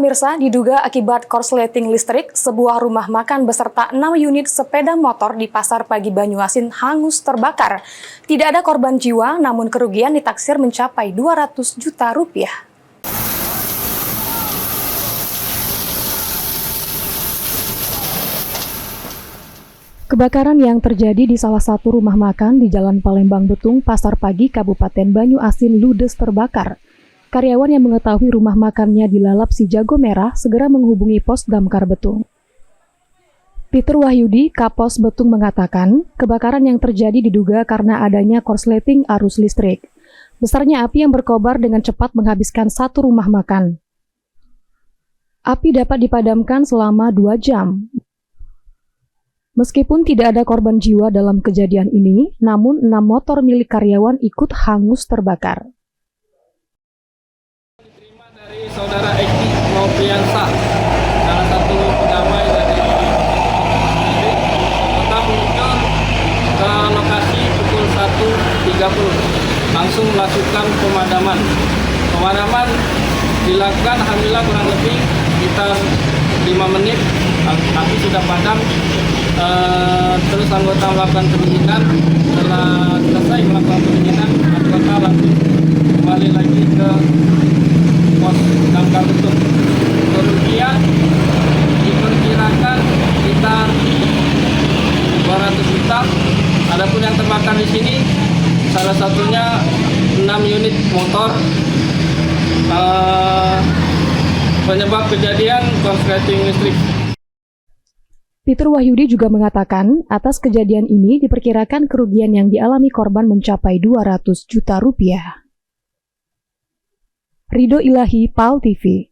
pemirsa, diduga akibat korsleting listrik, sebuah rumah makan beserta 6 unit sepeda motor di Pasar Pagi Banyuasin hangus terbakar. Tidak ada korban jiwa, namun kerugian ditaksir mencapai 200 juta rupiah. Kebakaran yang terjadi di salah satu rumah makan di Jalan Palembang Betung, Pasar Pagi, Kabupaten Banyuasin, ludes terbakar. Karyawan yang mengetahui rumah makannya dilalap si jago merah segera menghubungi Pos Damkar Betung. Peter Wahyudi, Kapos Betung mengatakan, kebakaran yang terjadi diduga karena adanya korsleting arus listrik. Besarnya api yang berkobar dengan cepat menghabiskan satu rumah makan. Api dapat dipadamkan selama 2 jam. Meskipun tidak ada korban jiwa dalam kejadian ini, namun 6 motor milik karyawan ikut hangus terbakar. Dari saudara Eki Noviansa, salah satu pegawai dari kota meluncur ke lokasi pukul 1.30, langsung melakukan pemadaman. Pemadaman dilakukan alhamdulillah kurang lebih sekitar 5 menit, api sudah padam. Terus anggota melakukan pendinginan. Setelah selesai melakukan pendinginan, anggota langsung kembali lagi ke Pos Damkar Betung. Kerugian diperkirakan sekitar 200 juta. Adapun yang terbakar di sini salah satunya 6 unit motor. Penyebab kejadian korsleting listrik. Peter Wahyudi juga mengatakan, atas kejadian ini diperkirakan kerugian yang dialami korban mencapai 200 juta rupiah. Ridho Ilahi, PAL TV.